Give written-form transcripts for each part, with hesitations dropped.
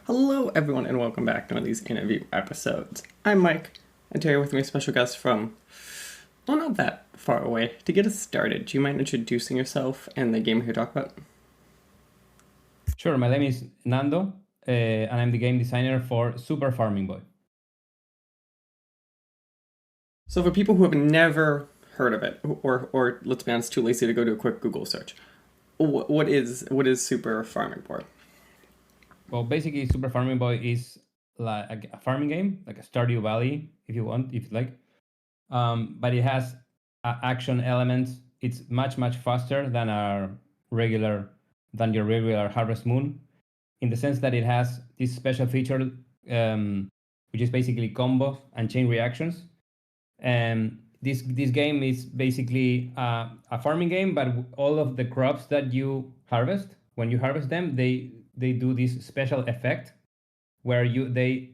Hello, everyone, and welcome back to one of these interview episodes. I'm Mike, and today with me a special guest from, well, not that far away. To get us started, do you mind introducing yourself and the game we're here to talk about? Sure, my name is Nando, and I'm the game designer for Super Farming Boy. So, for people who have never heard of it, or let's be honest, too lazy to go do a quick Google search, what is Super Farming Board? Well, basically, Super Farming Boy is like a farming game, like a Stardew Valley, if you want, if you like. But it has action elements. It's much faster than your regular Harvest Moon, in the sense that it has this special feature, which is basically combos and chain reactions. This game is basically a farming game, but all of the crops that you harvest, when you harvest them, they do this special effect where they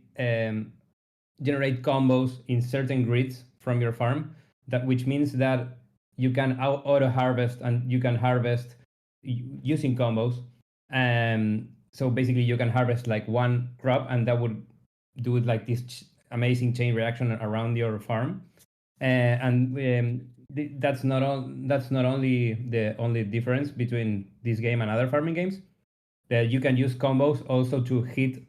generate combos in certain grids from your farm. That which means that you can auto harvest and you can harvest using combos. So basically, you can harvest like one crop, and that would do like this amazing chain reaction around your farm. That's not only the only difference between this game and other farming games. That you can use combos also to hit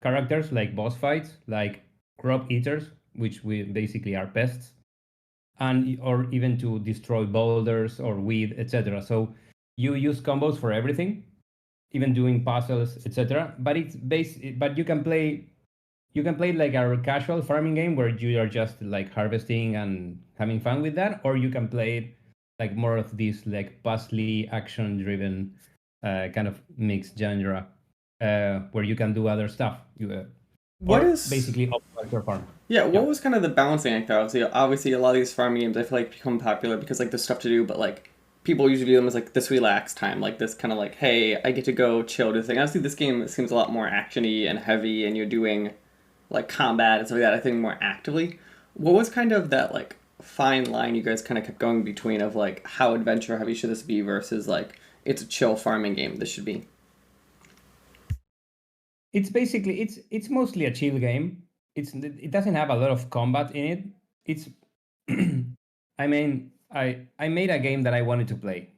characters like boss fights, like crop eaters, which we basically are pests, and or even to destroy boulders or weed, etc. So you use combos for everything, even doing puzzles, etc. But you can play like a casual farming game where you are just like harvesting and having fun with that, or you can play it like more of this like puzzly action driven kind of mixed genre, where you can do other stuff, What or is basically optimize your farm. Yeah, what Yeah. was kind of the balancing act there? Obviously, a lot of these farming games I feel like become popular because like there's stuff to do, but like people usually view them as like this relaxed time, like this kind of like, hey, I get to go chill to thing. Obviously, this game seems a lot more actiony and heavy, and you're doing like combat and stuff like that. I think more actively. What was kind of that like fine line you guys kind of kept going between of like how adventure heavy should this be versus like it's a chill farming game this should be? It's mostly a chill game. It doesn't have a lot of combat in it. It's I mean, I made a game that I wanted to play.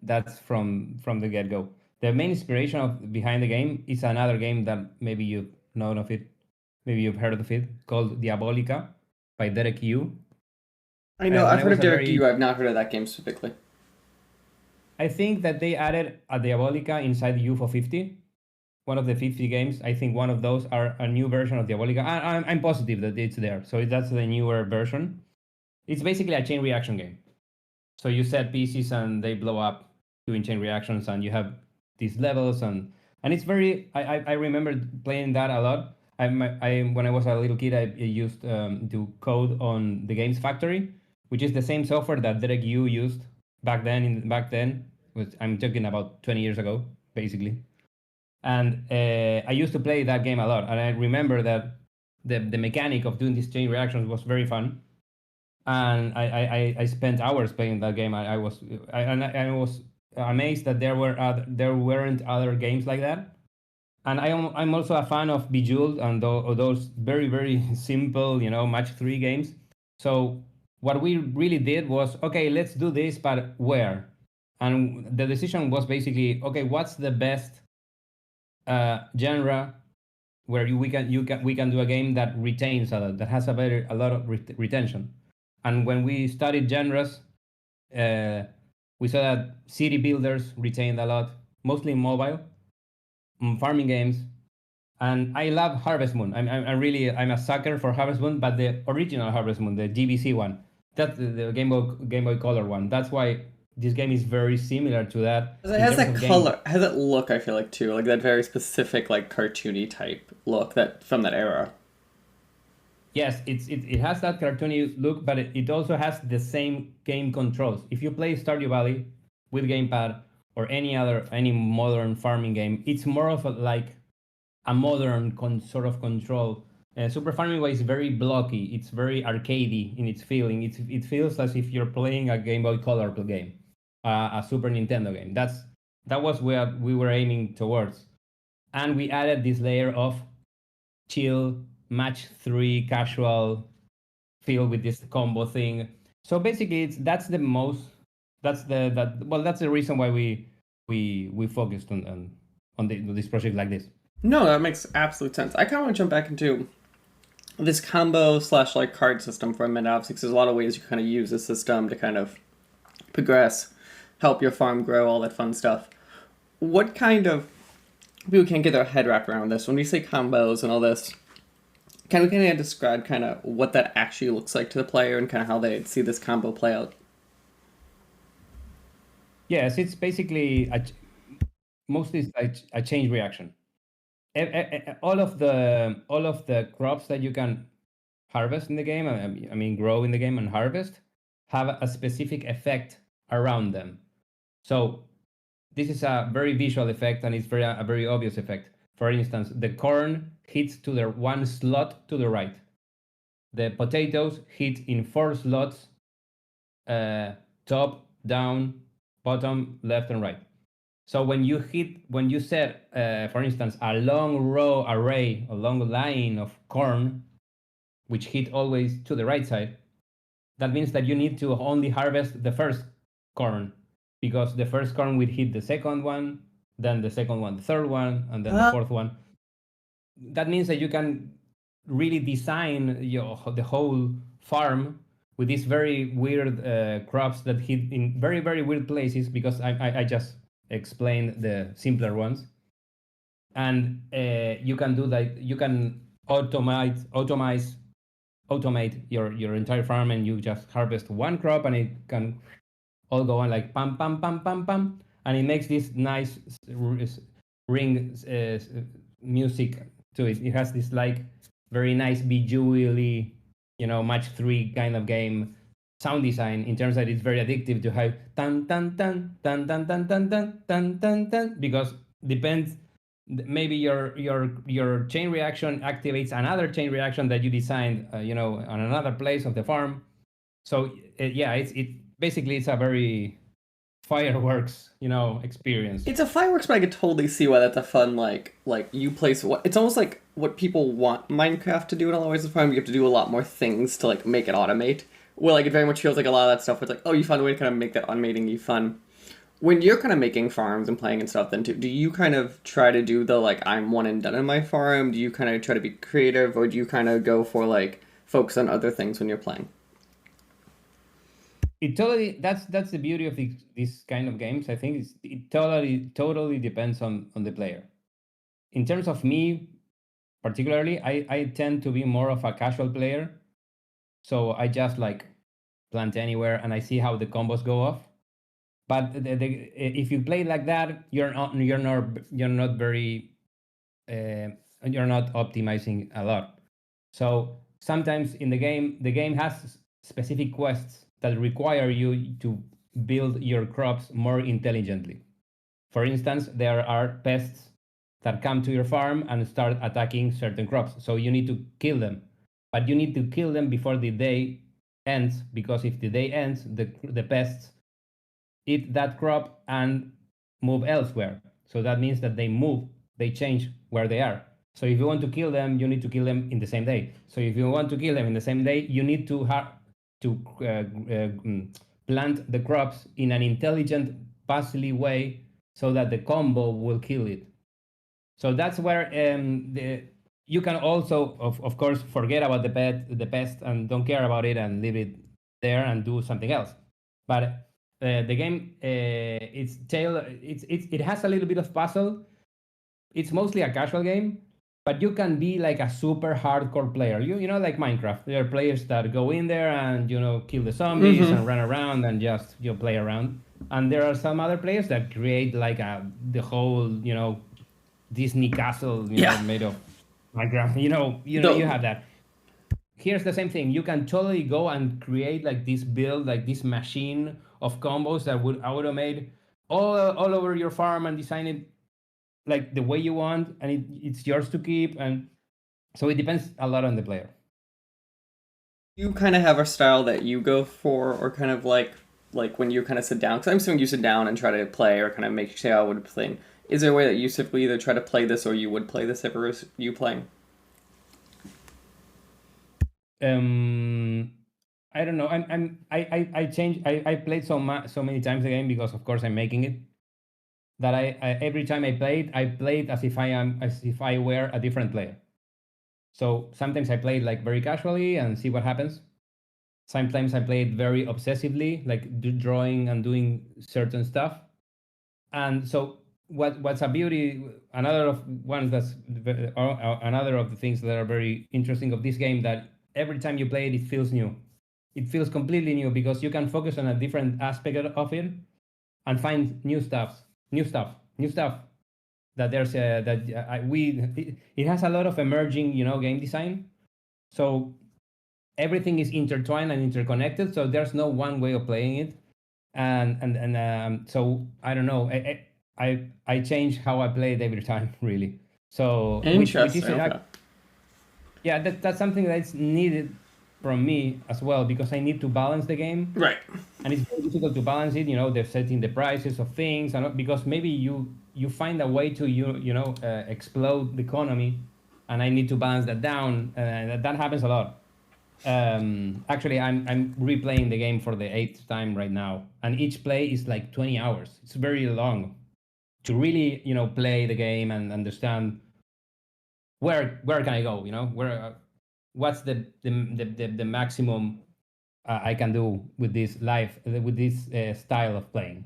That's from the get go. The main inspiration behind the game is another game that maybe you've known of it, maybe you've heard of it, called Diabolica by Derek Yu. I know When I've I heard was of a Derek very Yu. I've not heard of that game specifically. I think that they added a Diabolica inside UFO 50, one of the 50 games. I think one of those are a new version of Diabolica. I'm positive that it's there. So that's the newer version. It's basically a chain reaction game. So you set pieces and they blow up doing chain reactions, and you have these levels, and it's very. I remember playing that a lot. I when I was a little kid, I used to code on the Games Factory, which is the same software that Derek Yu used back then. I'm talking about 20 years ago, basically. And I used to play that game a lot, and I remember that the mechanic of doing these chain reactions was very fun, and I spent hours playing that game. I was amazed that there weren't other games like that. And I'm also a fan of Bejeweled and those very simple, match three games. So what we really did was, okay, let's do this, but where? And the decision was basically, okay, what's the best genre where we can do a game that retains a lot, that has a lot of retention. And when we studied genres, uh, we saw that city builders retained a lot, mostly mobile, farming games, and I love Harvest Moon. I'm a sucker for Harvest Moon, but the original Harvest Moon, the GBC one, that's the Game Boy Color one. That's why this game is very similar to that 'Cause it in has terms that of gameplay. color, it has that look. I feel like too, like that very specific, like cartoony type look that from that era. Yes, it has that cartoony look, but it also has the same game controls. If you play Stardew Valley with gamepad or any modern farming game, it's more of like a modern sort of control. Super Farming Way is very blocky. It's very arcadey in its feeling. It feels as if you're playing a Game Boy Color game, a Super Nintendo game. That was where we were aiming towards. and we added this layer of chill, match 3, casual feel with this combo thing. So basically, that's the most that's the that well that's the reason why we focused on this project like this. No, that makes absolute sense. I kind of want to jump back into this combo slash like card system for a minute, obviously, because there's a lot of ways you kind of use the system to kind of progress, help your farm grow, all that fun stuff. What kind of people can't get their head wrapped around this? When we say combos and all this, can we kind of describe kind of what that actually looks like to the player and kind of how they see this combo play out? Yes, it's basically mostly a chain reaction. All of the crops that you can harvest in the game, I mean grow in the game and harvest, have a specific effect around them. So this is a very visual effect, and it's a very obvious effect. For instance, the corn hits to the one slot to the right. The potatoes hit in 4 slots, top, down, bottom, left, and right. So when you set, for instance, a long array, a long line of corn, which hit always to the right side, that means that you need to only harvest the first corn, because the first corn will hit the second one, then the second one, the third one, and then the fourth one. That means that you can really design the whole farm with these very weird crops that hit in very, very weird places, because I just explained the simpler ones. And you can do that. You can automate your entire farm, and you just harvest one crop, and it can all go on like pam pam pam pam pam, and it makes this nice ring music to it. It has this like very nice bejewelly, match 3 kind of game sound design, in terms that it's very addictive to have tan tan tan tan tan tan tan tan tan tan tan, because depends, maybe your chain reaction activates another chain reaction that you designed on another place of the farm. So yeah, it basically it's a very fireworks experience. It's a fireworks, but I could totally see why that's a fun like you place what it's almost like what people want Minecraft to do in a lot of ways. Of the farm, you have to do a lot more things to like make it automate. Well, like it very much feels like a lot of that stuff. Where it's like, oh, you found a way to kind of make that automating you fun. When you're kind of making farms and playing and stuff, then too, do you kind of try to do the like I'm one and done in my farm? Do you kind of try to be creative, or do you kind of go for like focus on other things when you're playing? It totally that's the beauty of these kind of games. I think it totally depends on the player. In terms of me particularly, I tend to be more of a casual player, so I just like plant anywhere and I see how the combos go off. But if you play like that, you're not very you're not optimizing a lot. So sometimes in the game has specific quests that require you to build your crops more intelligently. For instance, there are pests that come to your farm and start attacking certain crops. So you need to kill them. But you need to kill them before the day ends, because if the day ends, the pests eat that crop and move elsewhere. So that means that they change where they are. So if you want to kill them, you need to kill them in the same day. So if you want to kill them in the same day, you need to plant the crops in an intelligent, puzzly way, so that the combo will kill it. So that's where you can also, of course, forget about the pest, and don't care about it and leave it there and do something else. But the game, it has a little bit of puzzle. It's mostly a casual game, but you can be like a super hardcore player. Like Minecraft. There are players that go in there and kill the zombies and run around and just play around. And there are some other players that create like the whole Disney castle Yeah. made of Minecraft. You have that. Here's the same thing. You can totally go and create like this build, like this machine of combos that would automate all over your farm and design it like the way you want, and it's yours to keep. And so it depends a lot on the player. You kind of have a style that you go for, or kind of like when you kind of sit down. Because I'm assuming you sit down and try to play, or kind of make say I would play. Is there a way that you typically either try to play this or you would play this if it was you playing? Um, I don't know. I changed. I played so many times the game because of course I'm making it that I every time I played as if I were a different player. So sometimes I play like very casually and see what happens. Sometimes I play it very obsessively, like drawing and doing certain stuff. And so what's a beauty? Another of ones that's another of the things that are very interesting of this game that every time you play it, it feels new. It feels completely new because you can focus on a different aspect of it and find new stuff, new stuff that there's that it has a lot of emerging game design. So everything is intertwined and interconnected. So there's no one way of playing it, and so I don't know. I change how I play it every time, really. So which is Interesting. Okay. yeah, that's something that's needed from me as well because I need to balance the game, Right. and it's very difficult to balance it. They're setting the prices of things, and because maybe you find a way to explode the economy, and I need to balance that down. That happens a lot. Actually, I'm replaying the game for the eighth time right now, and each play is like 20 hours. It's very long to really play the game and understand where can I go. Where what's the maximum I can do with this life with this style of playing.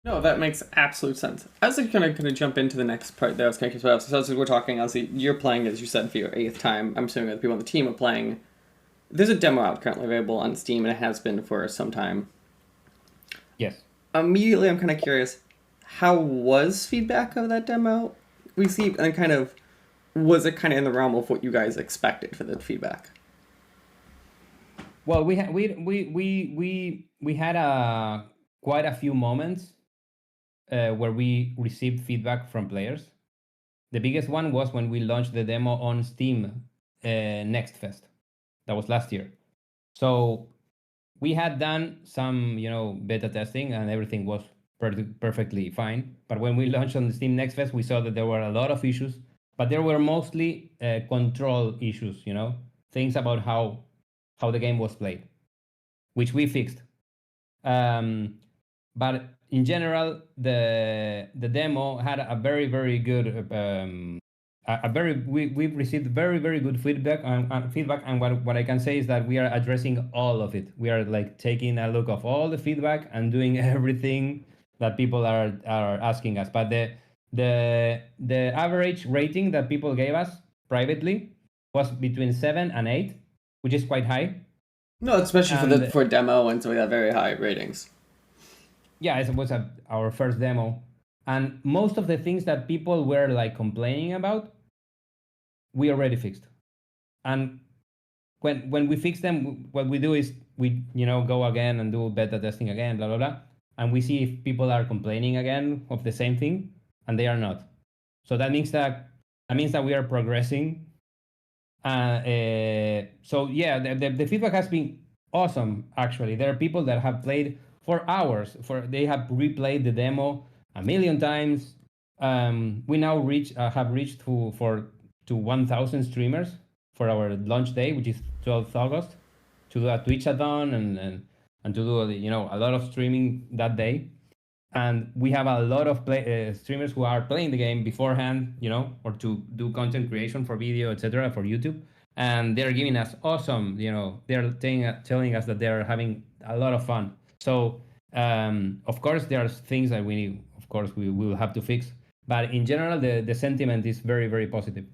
No, that makes absolute sense. I was like, gonna jump into the next part there. I was kind of curious about. So as we're talking, obviously, you're playing as you said for your eighth time. I'm assuming that the people on the team are playing. There's a demo out currently available on Steam, and it has been for some time. Yes. Immediately, I'm kind of curious. How was feedback of that demo received, and kind of was it kind of in the realm of what you guys expected for the feedback? Well, we had quite a few moments where we received feedback from players. The biggest one was when we launched the demo on Steam Next Fest. That was last year. So we had done some, beta testing and everything was perfectly fine. But when we launched on the Steam Next Fest, we saw that there were a lot of issues, but there were mostly control issues, things about how the game was played, which we fixed. But in general, the demo had a very very good a very we've received very very good feedback and what I can say is that we are addressing all of it. We are like taking a look of all the feedback and doing everything that people are asking us. But the average rating that people gave us privately was between 7 and 8, which is quite high. No, especially And for a demo and something that very high ratings. yeah, it was our first demo, and most of the things that people were like complaining about, we already fixed. And when we fix them, what we do is we go again and do beta testing again, blah blah blah, and we see if people are complaining again of the same thing, and they are not. So that means that we are progressing. So yeah, the feedback has been awesome. Actually, there are people that have played for hours. They have replayed the demo a million times. We now have reached to 1,000 streamers for our launch day, which is 12th August, to do a Twitch-a-thon and to do a lot of streaming that day. And we have a lot of streamers who are playing the game beforehand, or to do content creation for video, etc., for YouTube. And they're giving us awesome, they're telling us that they're having a lot of fun. So, of course, there are things that we will have to fix. But in general, the sentiment is very, very positive.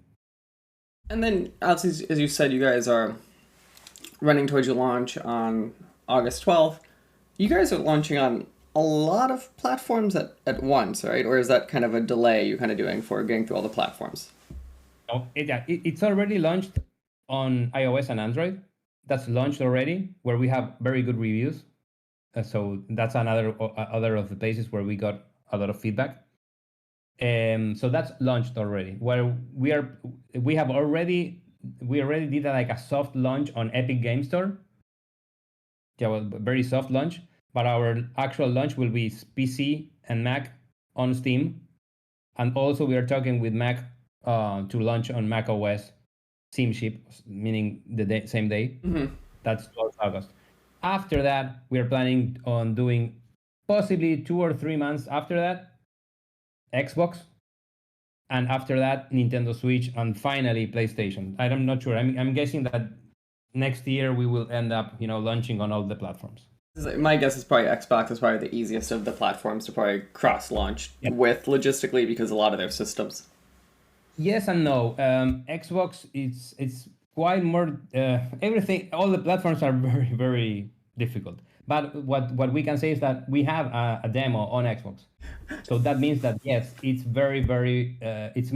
And then, obviously, as you said, you guys are running towards your launch on August 12th. You guys are launching on a lot of platforms at once, right? Or is that kind of a delay you're kind of doing for getting through all the platforms? Oh, it's already launched on iOS and Android. That's launched already, where we have very good reviews. So that's other of the places where we got a lot of feedback. So that's launched already. Where we already did like a soft launch on Epic Game Store. Yeah, well, very soft launch. But our actual launch will be PC and Mac on Steam, and also we are talking with Mac to launch on Mac OS same ship, meaning the same day. Mm-hmm. That's 12th August. After that, we are planning on doing possibly 2 or 3 months after that Xbox, and after that Nintendo Switch, and finally PlayStation. I'm not sure. I'm guessing that next year we will end up, launching on all the platforms. My guess is probably Xbox is probably the easiest of the platforms to probably cross-launch Yeah. with logistically because a lot of their systems. Yes and no. Xbox, it's quite more. Everything, all the platforms are very very difficult. But what we can say is that we have a demo on Xbox, so that means that yes, it's very very. It's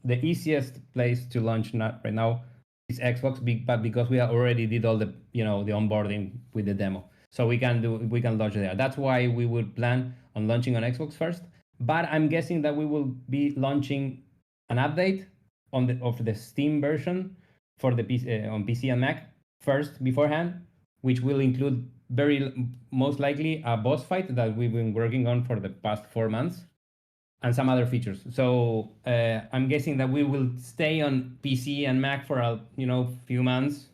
the easiest place to launch right now is Xbox, but because we already did all the the onboarding with the demo, so we can launch there. That's why we would plan on launching on Xbox first. But I'm guessing that we will be launching an update of the Steam version for the PC, on PC and Mac first beforehand, which will include very most likely a boss fight that we've been working on for the past 4 months and some other features. So I'm guessing that we will stay on PC and Mac for a few months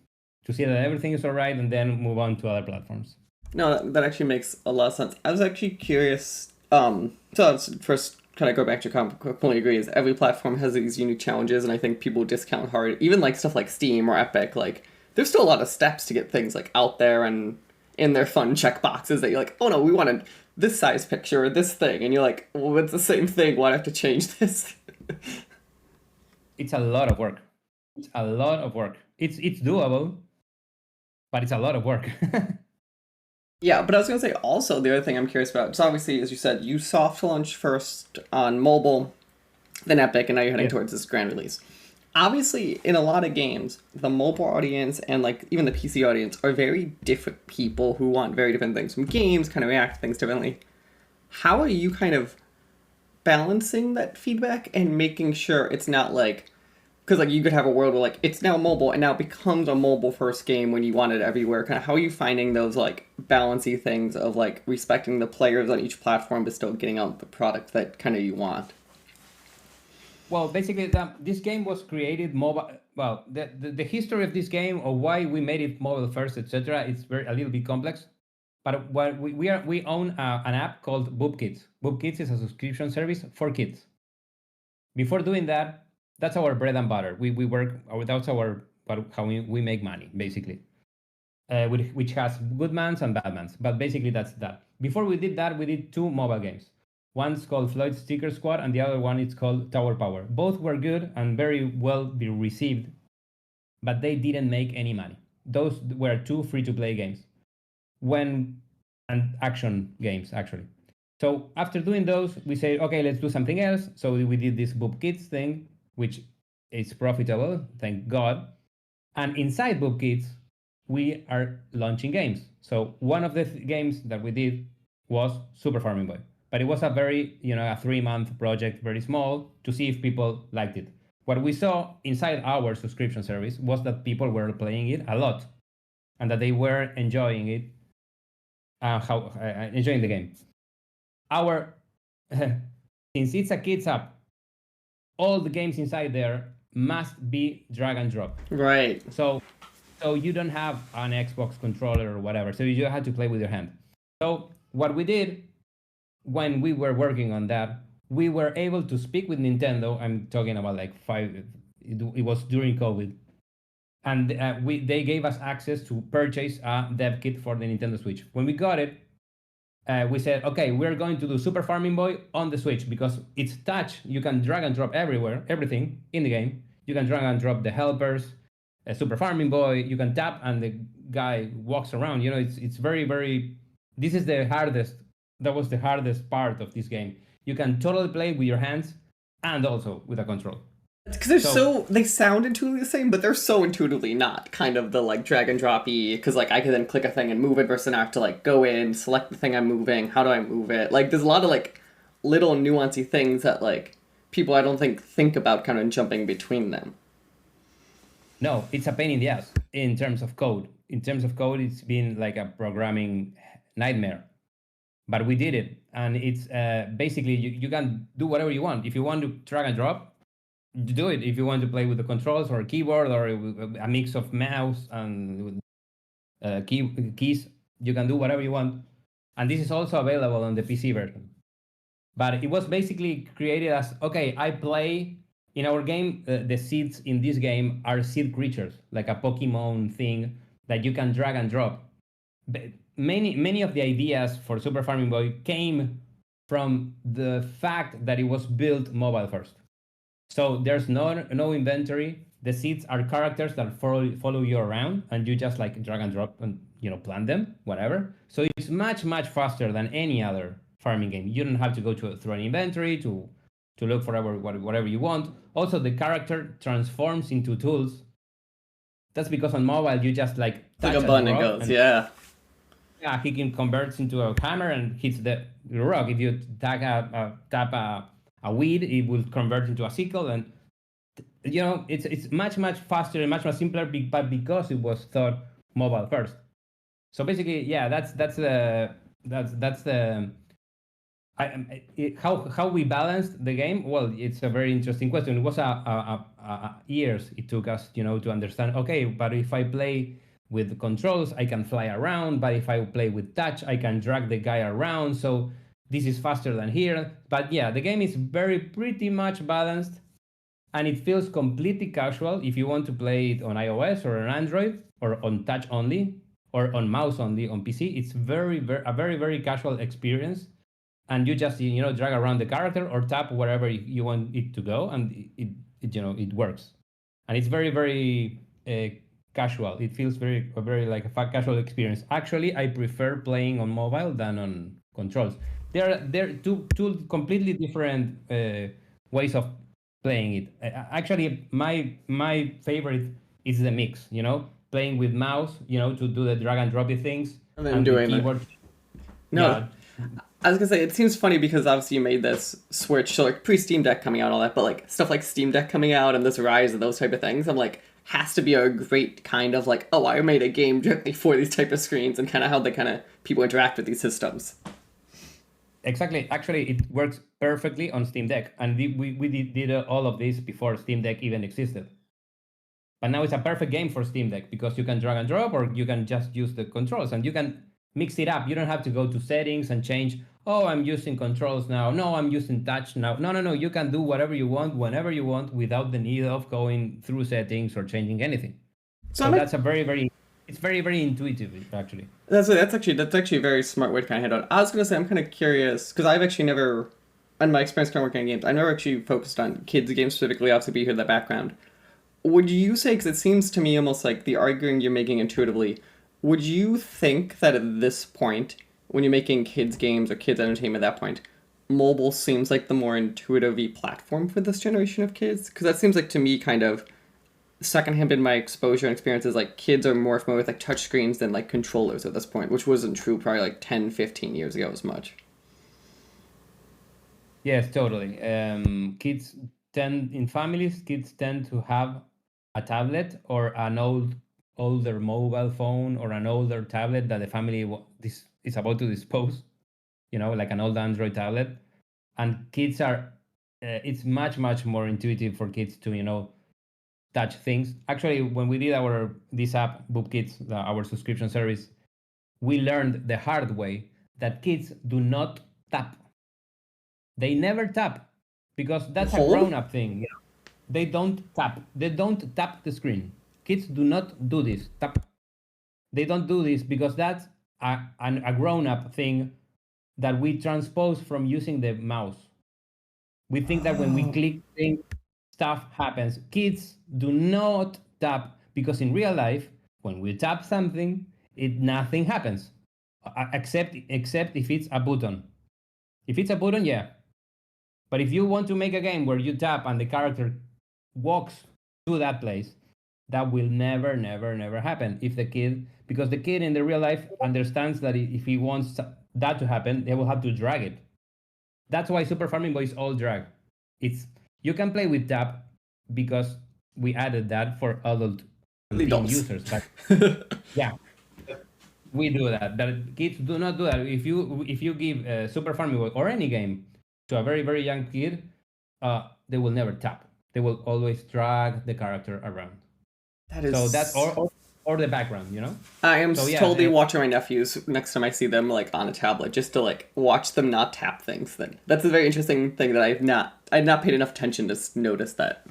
to see that everything is all right, and then move on to other platforms. No, that actually makes a lot of sense. I was actually curious. So let's first kind of go back to your comment. Completely agree. Is every platform has these unique challenges, and I think people discount hard. Even like stuff like Steam or Epic, like there's still a lot of steps to get things like out there and in their fun checkboxes that you're like, oh no, we wanted this size picture or this thing, and you're like, well, it's the same thing. Why do I have to change this? It's a lot of work. It's a lot of work. It's doable, but it's a lot of work. Yeah, but I was gonna say also the other thing I'm curious about. So obviously, as you said, you soft launch first on mobile, then Epic, and now you're heading Yeah. towards this grand release. Obviously, in a lot of games, the mobile audience and like even the PC audience are very different people who want very different things from games, kind of react to things differently. How are you kind of balancing that feedback and making sure it's not like because like you could have a world where like it's now mobile and now it becomes a mobile first game when you want it everywhere. Kind of how are you finding those like balancy things of like respecting the players on each platform but still getting out the product that kind of you want? Well, basically, this game was created mobile. Well, the history of this game, or why we made it mobile first, etc., it's a little bit complex. But what we own an app called Boop Kids. Boop Kids is a subscription service for kids. Before doing that, that's our bread and butter. We work. That's how we make money basically. Which has good mans and bad mans. But basically, that's that. Before we did that, we did two mobile games. One's called Floyd's Sticker Squad, and the other one is called Tower Power. Both were good and very well be received, but they didn't make any money. Those were two free-to-play games, when and action games actually. So after doing those, we said, okay, let's do something else. So we did this Boop Kids thing, which is profitable, thank God. And inside Boop Kids, we are launching games. So one of the games that we did was Super Farming Boy, but it was a very, a 3-month project, very small, to see if people liked it. What we saw inside our subscription service was that people were playing it a lot, and that they were enjoying it, enjoying the game. Our since it's a kids app, all the games inside there must be drag and drop. Right. So you don't have an Xbox controller or whatever. So you have to play with your hand. So what we did when we were working on that, we were able to speak with Nintendo. I'm talking about like it was during COVID. And they gave us access to purchase a dev kit for the Nintendo Switch. When we got it, we said, okay, we're going to do Super Farming Boy on the Switch because it's touch. You can drag and drop everywhere, everything in the game. You can drag and drop the helpers, Super Farming Boy. You can tap and the guy walks around. It's very, very. This is the hardest. That was the hardest part of this game. You can totally play with your hands and also with a control. Because they sound intuitively the same, but they're so intuitively not. Kind of the like drag and droppy. Because like I can then click a thing and move it versus I have to like go in, select the thing I'm moving. How do I move it? Like there's a lot of like little nuancy things that like people I don't think about kind of jumping between them. No, it's a pain in the ass in terms of code. In terms of code, it's been like a programming nightmare but we did it, and it's basically you can do whatever you want. If you want to drag and drop, do it. If you want to play with the controls or a keyboard or a mix of mouse and keys, you can do whatever you want. And this is also available on the PC version. But it was basically created as, okay, I play in our game. The seeds in this game are seed creatures, like a Pokemon thing that you can drag and drop. But many of the ideas for Super Farming Boy came from the fact that it was built mobile first. So there's no inventory. The seeds are characters that follow you around, and you just like drag and drop and plant them, whatever. So it's much faster than any other farming game. You don't have to go through an inventory to look for whatever you want. Also, the character transforms into tools. That's because on mobile you just like Like touch a button, it rock goes. and Yeah. yeah, he can converts into a hammer and hits the rock. If you tap a weed, it will convert into a sickle, and it's much faster and much more simpler. But because it was thought mobile first, so basically, yeah, that's the how we balanced the game. Well, it's a very interesting question. It was a years it took us, to understand. Okay, but if I play with the controls, I can fly around. But if I play with touch, I can drag the guy around. So this is faster than here. But yeah, the game is pretty much balanced, and it feels completely casual if you want to play it on iOS or on Android or on touch only or on mouse only on PC. It's a very casual experience, and you just drag around the character or tap wherever you want it to go, and it works, and it's very casual. It feels very like a casual experience. Actually, I prefer playing on mobile than on controls. They're two completely different ways of playing it. Actually, my favorite is the mix. Playing with mouse, to do the drag and droppy things, And then and the doing that. keyboard. No, Yeah, I was gonna say it seems funny because obviously you made this switch, so like pre Steam Deck coming out and all that, but like stuff like Steam Deck coming out and this rise and those type of things, I'm like has to be a great kind of like, oh, I made a game directly for these type of screens and kind of how the kind of people interact with these systems. exactly. Actually, it works perfectly on Steam Deck, and we did all of this before Steam Deck even existed. But now it's a perfect game for Steam Deck because you can drag and drop, or you can just use the controls, and you can mix it up. You don't have to go to settings and change. Oh, I'm using controls now. No, I'm using touch now. No. You can do whatever you want, whenever you want, without the need of going through settings or changing anything. So So I'm that's a it's very intuitive actually. that's actually a very smart way to kind of head on. I was gonna say I'm kind of curious because I've actually never, in my experience kind of working on games, I never actually focused on kids games specifically. Obviously, be here in the background. Would you say, because it seems to me almost like the arguing you're making intuitively, would you think that at this point, when you're making kids games or kids entertainment at that point, mobile seems like the more intuitive platform for this generation of kids? Because that seems like to me kind of secondhand in my exposure and experiences, like kids are more familiar with like touch screens than like controllers at this point, which wasn't true probably like 10, 15 years ago as much. Yes, totally. Kids tend to have a tablet or an older mobile phone or an older tablet that the family this is about to dispose. Like an old Android tablet, and kids are. It's much more intuitive for kids to touch things. Actually, when we did this app, Boop Kids, our subscription service, we learned the hard way that kids do not tap. They never tap because that's a Hold? grown-up thing. They don't tap. They don't tap the screen. Kids do not do this. Tap. They don't do this because that's a grown-up thing that we transpose from using the mouse. We think that when we Oh. click things, stuff happens. Kids do not tap because in real life, when we tap something, nothing happens, except if it's a button. If it's a button, yeah. But if you want to make a game where you tap and the character walks to that place, that will never happen. If the kid, because the kid in the real life understands that if he wants that to happen, they will have to drag it. That's why Super Farming Boy is all drag. It's You can play with tap because we added that for adult The teen adults. users. But yeah, We do that. But kids do not do that. If you give Super Farm Boy or any game to a very very young kid, they will never tap. They will always drag the character around. That So that's is. or the background, you know. I am So yeah, totally watching my nephews next time I see them like on a tablet, just to like watch them not tap things. Then that's a very interesting thing that I've not paid enough attention to notice that.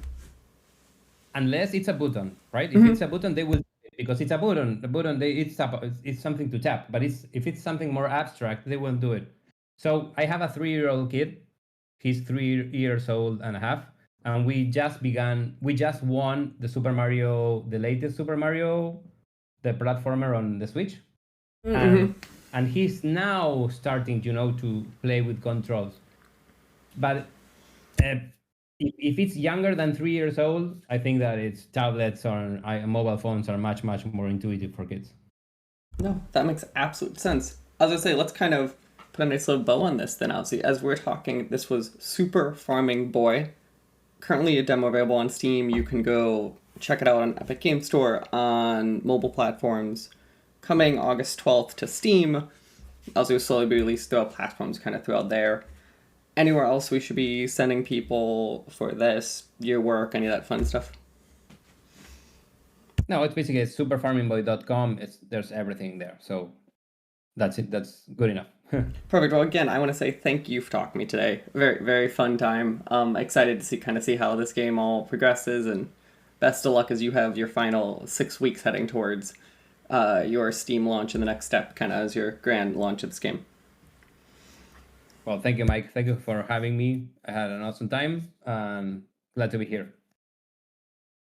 unless it's a button, right? If Hmm. it's a button, they will because it's a button. The button, it's something to tap. But if it's something more abstract, they won't do it. So I have a 3-year-old kid. He's 3 years old and a half, and we just began. We just won the Super Mario, the latest Super Mario, the platformer on the Switch, Hmm. and he's now starting, to play with controls. But uh, if it's younger than 3 years old, I think that it's tablets or mobile phones are much much more intuitive for kids. No, that makes absolute sense. I was gonna say, let's kind of put a nice little bow on this then, obviously. As we're talking, this was Super Farming Boy. Currently a demo available on Steam. You can go check it out on Epic Game Store, on mobile platforms. Coming August 12th to Steam. Also, will slowly be released throughout platforms kind of throughout there. Anywhere else we should be sending people for this, your work, any of that fun stuff? No, it's basically superfarmingboy.com. There's everything there. So that's it. That's good enough. Perfect. Well, again, I want to say thank you for talking to me today. Very, very fun time. Excited to see how this game all progresses, and best of luck as you have your final 6 weeks heading towards your Steam launch and the next step, kind of as your grand launch of this game. Well, thank you, Mike. Thank you for having me. I had an awesome time. Glad to be here.